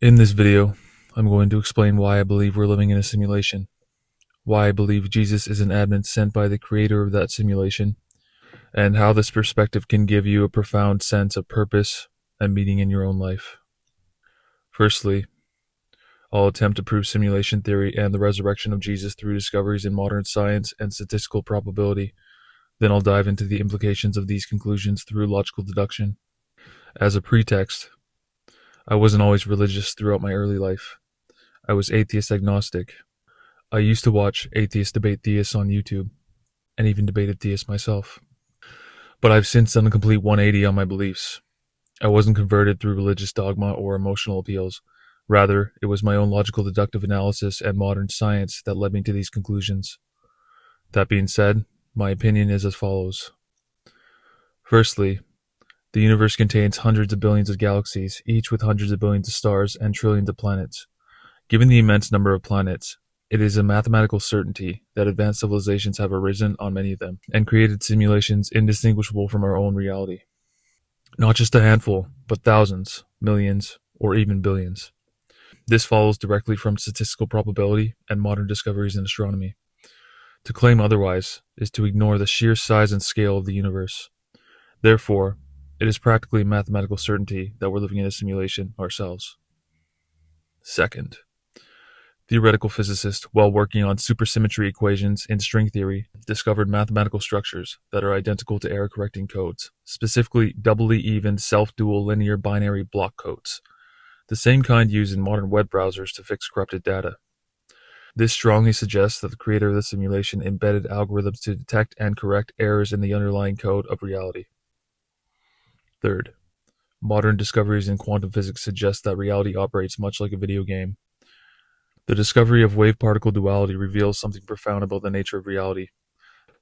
In this video, I'm going to explain why I believe we're living in a simulation, why I believe Jesus is an admin sent by the creator of that simulation, and how this perspective can give you a profound sense of purpose and meaning in your own life. Firstly, I'll attempt to prove simulation theory and the resurrection of Jesus through discoveries in modern science and statistical probability. Then I'll dive into the implications of these conclusions through logical deduction. As a pretext, I wasn't always religious throughout my early life. I was atheist agnostic. I used to watch atheists debate theists on YouTube, and even debated theists myself. But I've since done a complete 180 on my beliefs. I wasn't converted through religious dogma or emotional appeals. Rather, it was my own logical deductive analysis and modern science that led me to these conclusions. That being said, my opinion is as follows. Firstly, the universe contains hundreds of billions of galaxies, each with hundreds of billions of stars and trillions of planets. Given the immense number of planets, it is a mathematical certainty that advanced civilizations have arisen on many of them and created simulations indistinguishable from our own reality. Not just a handful, but thousands, millions, or even billions. This follows directly from statistical probability and modern discoveries in astronomy. To claim otherwise is to ignore the sheer size and scale of the universe. Therefore, it is practically a mathematical certainty that we're living in a simulation ourselves. Second, theoretical physicists, while working on supersymmetry equations in string theory, discovered mathematical structures that are identical to error-correcting codes, specifically doubly even self-dual linear binary block codes, the same kind used in modern web browsers to fix corrupted data. This strongly suggests that the creator of the simulation embedded algorithms to detect and correct errors in the underlying code of reality. Third, modern discoveries in quantum physics suggest that reality operates much like a video game. The discovery of wave-particle duality reveals something profound about the nature of reality.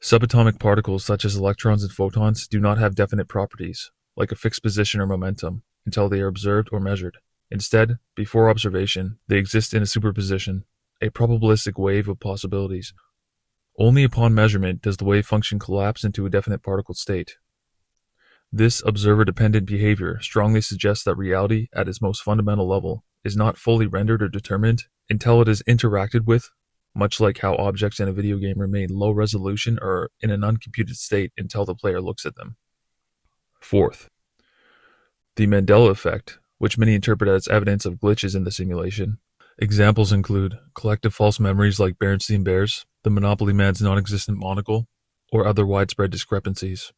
Subatomic particles such as electrons and photons do not have definite properties, like a fixed position or momentum, until they are observed or measured. Instead, before observation, they exist in a superposition, a probabilistic wave of possibilities. Only upon measurement does the wave function collapse into a definite particle state. This observer-dependent behavior strongly suggests that reality, at its most fundamental level, is not fully rendered or determined until it is interacted with, much like how objects in a video game remain low resolution or in an uncomputed state until the player looks at them. Fourth, the Mandela effect, which many interpret as evidence of glitches in the simulation. Examples include collective false memories like Berenstain Bears, the Monopoly Man's non-existent monocle, or other widespread discrepancies.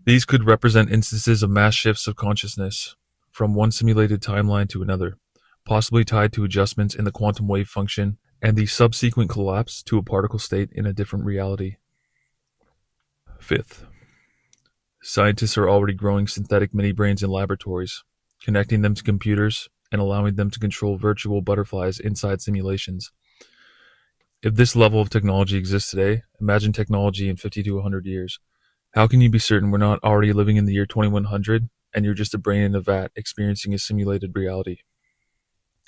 These could represent instances of mass shifts of consciousness from one simulated timeline to another, possibly tied to adjustments in the quantum wave function and the subsequent collapse to a particle state in a different reality. Fifth, scientists are already growing synthetic mini-brains in laboratories, connecting them to computers and allowing them to control virtual butterflies inside simulations. If this level of technology exists today, imagine technology in 50 to 100 years. How can you be certain we're not already living in the year 2100 and you're just a brain in a vat experiencing a simulated reality?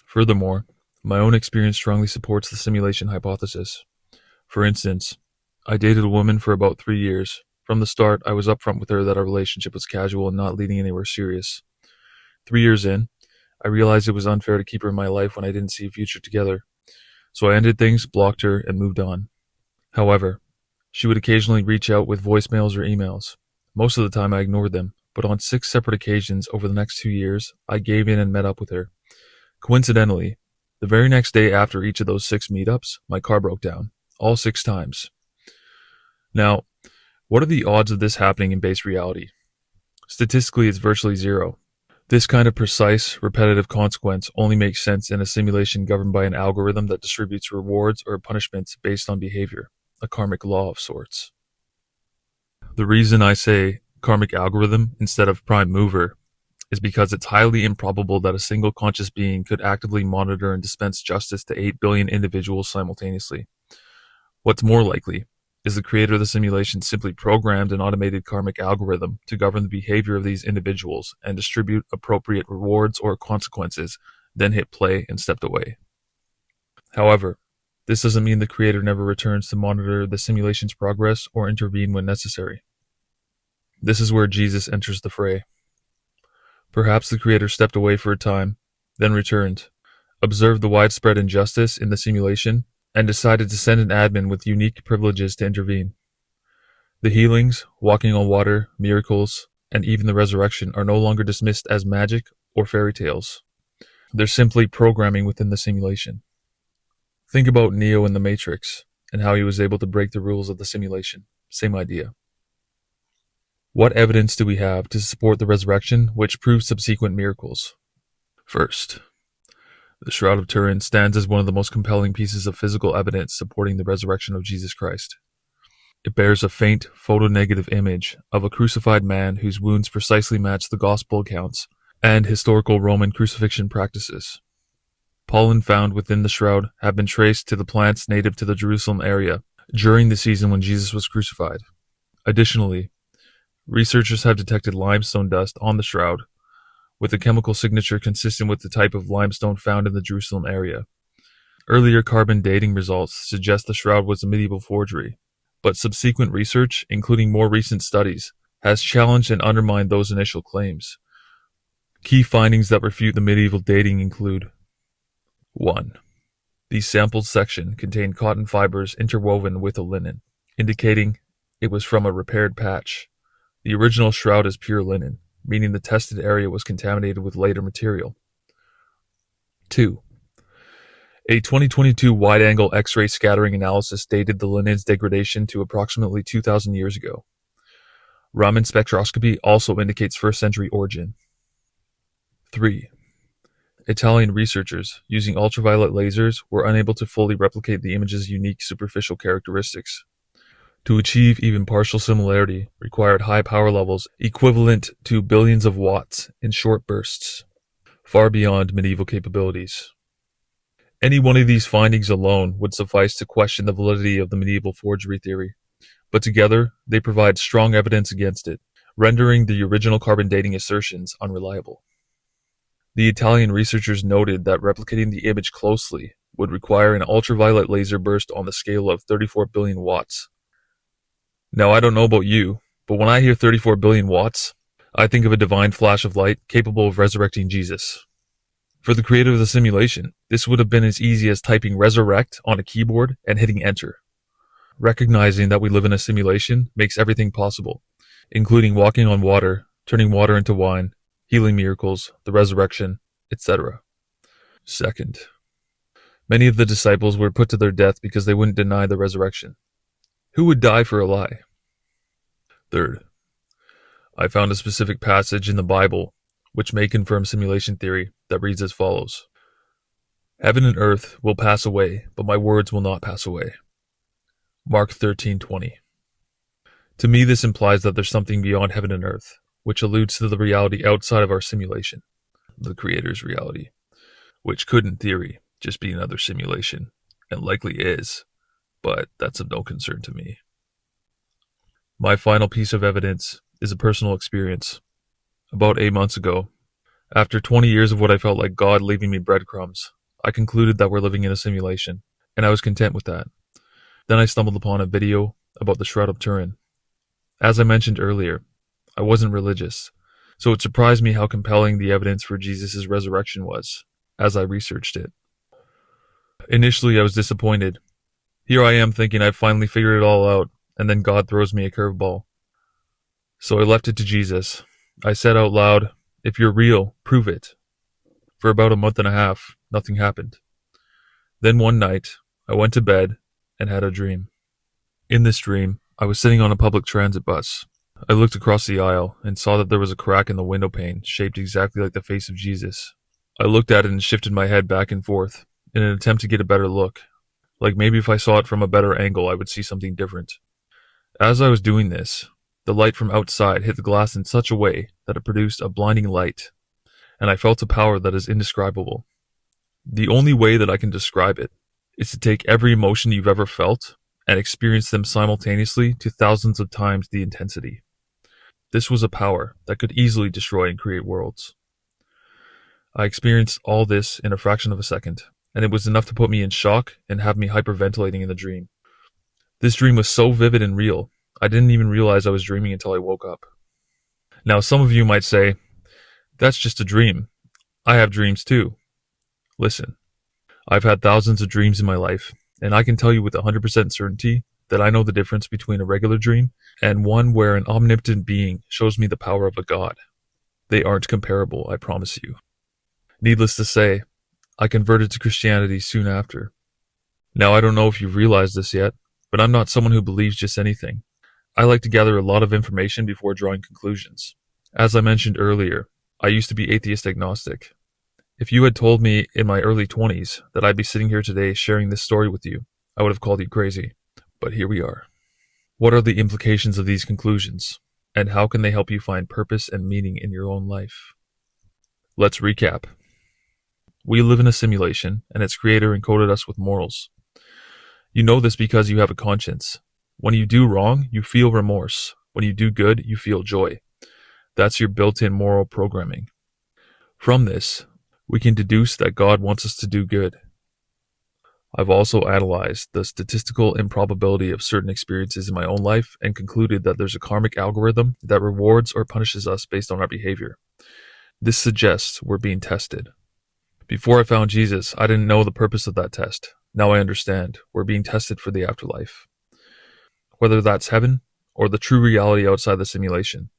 Furthermore, my own experience strongly supports the simulation hypothesis. For instance, I dated a woman for about 3 years. From the start, I was upfront with her that our relationship was casual and not leading anywhere serious. 3 years in, I realized it was unfair to keep her in my life when I didn't see a future together. So I ended things, blocked her, and moved on. However, she would occasionally reach out with voicemails or emails. Most of the time I ignored them, but on 6 separate occasions over the next 2 years, I gave in and met up with her. Coincidentally, the very next day after each of those 6 meetups, my car broke down, all 6 times. Now, what are the odds of this happening in base reality? Statistically, it's virtually zero. This kind of precise, repetitive consequence only makes sense in a simulation governed by an algorithm that distributes rewards or punishments based on behavior, a karmic law of sorts. The reason I say karmic algorithm instead of prime mover is because it's highly improbable that a single conscious being could actively monitor and dispense justice to 8 billion individuals simultaneously. What's more likely is the creator of the simulation simply programmed an automated karmic algorithm to govern the behavior of these individuals and distribute appropriate rewards or consequences, then hit play and stepped away. However, this doesn't mean the creator never returns to monitor the simulation's progress or intervene when necessary. This is where Jesus enters the fray. Perhaps the creator stepped away for a time, then returned, observed the widespread injustice in the simulation, and decided to send an admin with unique privileges to intervene. The healings, walking on water, miracles, and even the resurrection are no longer dismissed as magic or fairy tales. They're simply programming within the simulation. Think about Neo in the Matrix and how he was able to break the rules of the simulation. Same idea. What evidence do we have to support the resurrection which proves subsequent miracles? First, the Shroud of Turin stands as one of the most compelling pieces of physical evidence supporting the resurrection of Jesus Christ. It bears a faint photonegative image of a crucified man whose wounds precisely match the gospel accounts and historical Roman crucifixion practices. Pollen found within the shroud have been traced to the plants native to the Jerusalem area during the season when Jesus was crucified. Additionally, researchers have detected limestone dust on the shroud, with a chemical signature consistent with the type of limestone found in the Jerusalem area. Earlier carbon dating results suggest the shroud was a medieval forgery, but subsequent research, including more recent studies, has challenged and undermined those initial claims. Key findings that refute the medieval dating include: 1. The sampled section contained cotton fibers interwoven with a linen, indicating it was from a repaired patch. The original shroud is pure linen, meaning the tested area was contaminated with later material. 2. A 2022 wide-angle X-ray scattering analysis dated the linen's degradation to approximately 2,000 years ago. Raman spectroscopy also indicates first-century origin. 3. Italian researchers, using ultraviolet lasers, were unable to fully replicate the image's unique superficial characteristics. To achieve even partial similarity required high power levels equivalent to billions of watts in short bursts, far beyond medieval capabilities. Any one of these findings alone would suffice to question the validity of the medieval forgery theory, but together they provide strong evidence against it, rendering the original carbon dating assertions unreliable. The Italian researchers noted that replicating the image closely would require an ultraviolet laser burst on the scale of 34 billion watts. Now, I don't know about you, but when I hear 34 billion watts, I think of a divine flash of light capable of resurrecting Jesus. For the creator of the simulation, this would have been as easy as typing resurrect on a keyboard and hitting enter. Recognizing that we live in a simulation makes everything possible, including walking on water, turning water into wine, healing miracles, the resurrection, etc. Second, many of the disciples were put to their death because they wouldn't deny the resurrection. Who would die for a lie? Third, I found a specific passage in the Bible which may confirm simulation theory that reads as follows: Heaven and earth will pass away, but my words will not pass away. Mark 13:20. To me, this implies that there's something beyond heaven and earth, which alludes to the reality outside of our simulation, the Creator's reality, which could, in theory, just be another simulation, and likely is, but that's of no concern to me. My final piece of evidence is a personal experience. About 8 months ago, after 20 years of what I felt like God leaving me breadcrumbs, I concluded that we're living in a simulation, and I was content with that. Then I stumbled upon a video about the Shroud of Turin. As I mentioned earlier, I wasn't religious, so it surprised me how compelling the evidence for Jesus' resurrection was, as I researched it. Initially, I was disappointed. Here I am thinking I've finally figured it all out, and then God throws me a curveball. So I left it to Jesus. I said out loud, "If you're real, prove it." For about a month and a half, nothing happened. Then one night, I went to bed and had a dream. In this dream, I was sitting on a public transit bus. I looked across the aisle and saw that there was a crack in the window pane shaped exactly like the face of Jesus. I looked at it and shifted my head back and forth in an attempt to get a better look. Like maybe if I saw it from a better angle, I would see something different. As I was doing this, the light from outside hit the glass in such a way that it produced a blinding light, and I felt a power that is indescribable. The only way that I can describe it is to take every emotion you've ever felt and experience them simultaneously to thousands of times the intensity. This was a power that could easily destroy and create worlds. I experienced all this in a fraction of a second, and it was enough to put me in shock and have me hyperventilating in the dream. This dream was so vivid and real, I didn't even realize I was dreaming until I woke up. Now, some of you might say, "That's just a dream. I have dreams too. Listen, I've had thousands of dreams in my life, and I can tell you with 100% certainty that I know the difference between a regular dream and one where an omnipotent being shows me the power of a god. They aren't comparable, I promise you. Needless to say, I converted to Christianity soon after. Now, I don't know if you've realized this yet, but I'm not someone who believes just anything. I like to gather a lot of information before drawing conclusions. As I mentioned earlier, I used to be atheist agnostic. If you had told me in my early 20s that I'd be sitting here today sharing this story with you, I would have called you crazy. But here we are. What are the implications of these conclusions? And how can they help you find purpose and meaning in your own life? Let's recap. We live in a simulation, and its creator encoded us with morals. You know this because you have a conscience. When you do wrong, you feel remorse. When you do good, you feel joy. That's your built-in moral programming. From this, we can deduce that God wants us to do good. I've also analyzed the statistical improbability of certain experiences in my own life and concluded that there's a karmic algorithm that rewards or punishes us based on our behavior. This suggests we're being tested. Before I found Jesus, I didn't know the purpose of that test. Now I understand. We're being tested for the afterlife. Whether that's heaven or the true reality outside the simulation.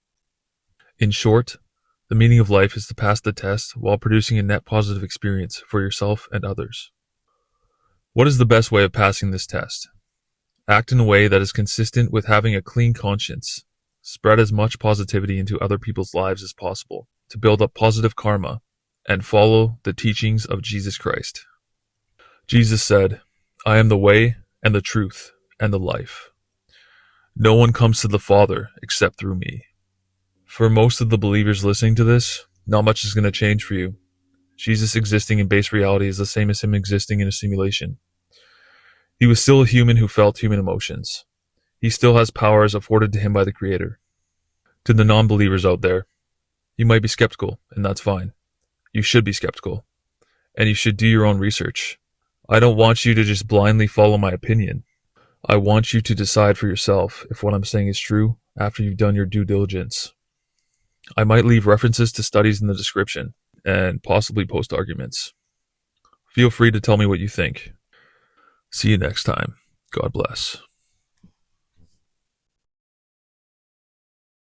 In short, the meaning of life is to pass the test while producing a net positive experience for yourself and others. What is the best way of passing this test? Act in a way that is consistent with having a clean conscience. Spread as much positivity into other people's lives as possible to build up positive karma and follow the teachings of Jesus Christ. Jesus said, "I am the way and the truth and the life. No one comes to the Father except through me." For most of the believers listening to this, not much is going to change for you. Jesus existing in base reality is the same as him existing in a simulation. He was still a human who felt human emotions. He still has powers afforded to him by the Creator. To the non-believers out there, you might be skeptical, and that's fine. You should be skeptical, and you should do your own research. I don't want you to just blindly follow my opinion. I want you to decide for yourself if what I'm saying is true after you've done your due diligence. I might leave references to studies in the description, and possibly post arguments. Feel free to tell me what you think. See you next time. God bless.